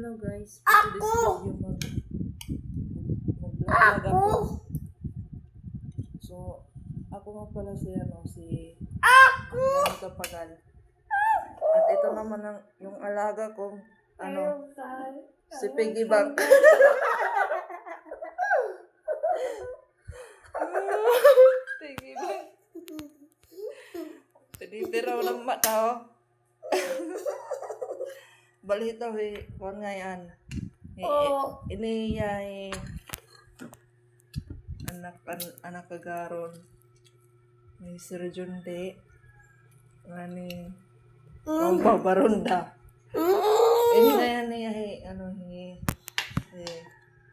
Hello guys, for today's video mag-vlog ako. So, ako nga pala si Ganito Pagal. At ito naman yung alaga kong si Piggy Bank. Piggy Bank. Tinitiraw ng mata, oh. Balita, kuwan nga yan. Ini ay anak kagaron ni Sir Junde ngani Baronda. Ini na yan ni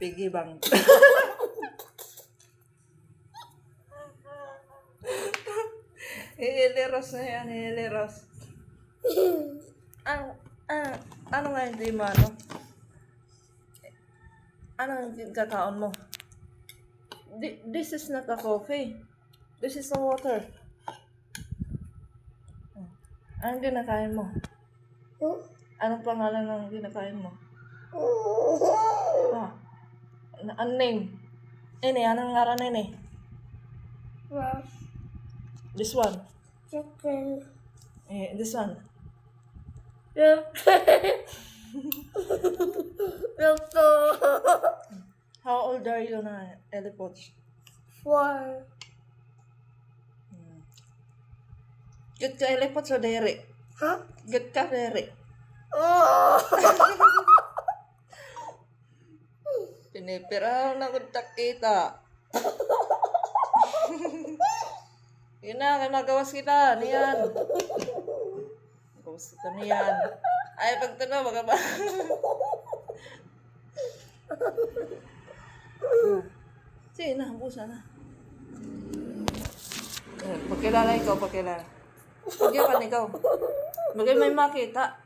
Piggy Bank. Hiliros na yan, hiliros. Ano nga hindi mo, ano? Ano yung kakaon mo? This is not a coffee. This is a water. Anong kinakain mo? Anong pangalan ng kinakain mo? Ano name? Anong ngaran ini? This one? Chicken. This one? How old are you na, Elipoch? 4. Good ka, Elipoch, o dere? Huh? Good ka, dere? Pinipiraw na kung takita. Yun na, magawas kita. Niyan. Magawas kita niyan. Ay, pagtanaw, baka ba? Sige na, busa na. Pagkilala ikaw, pagkilala. Pagyakan ikaw. Bagay may makita.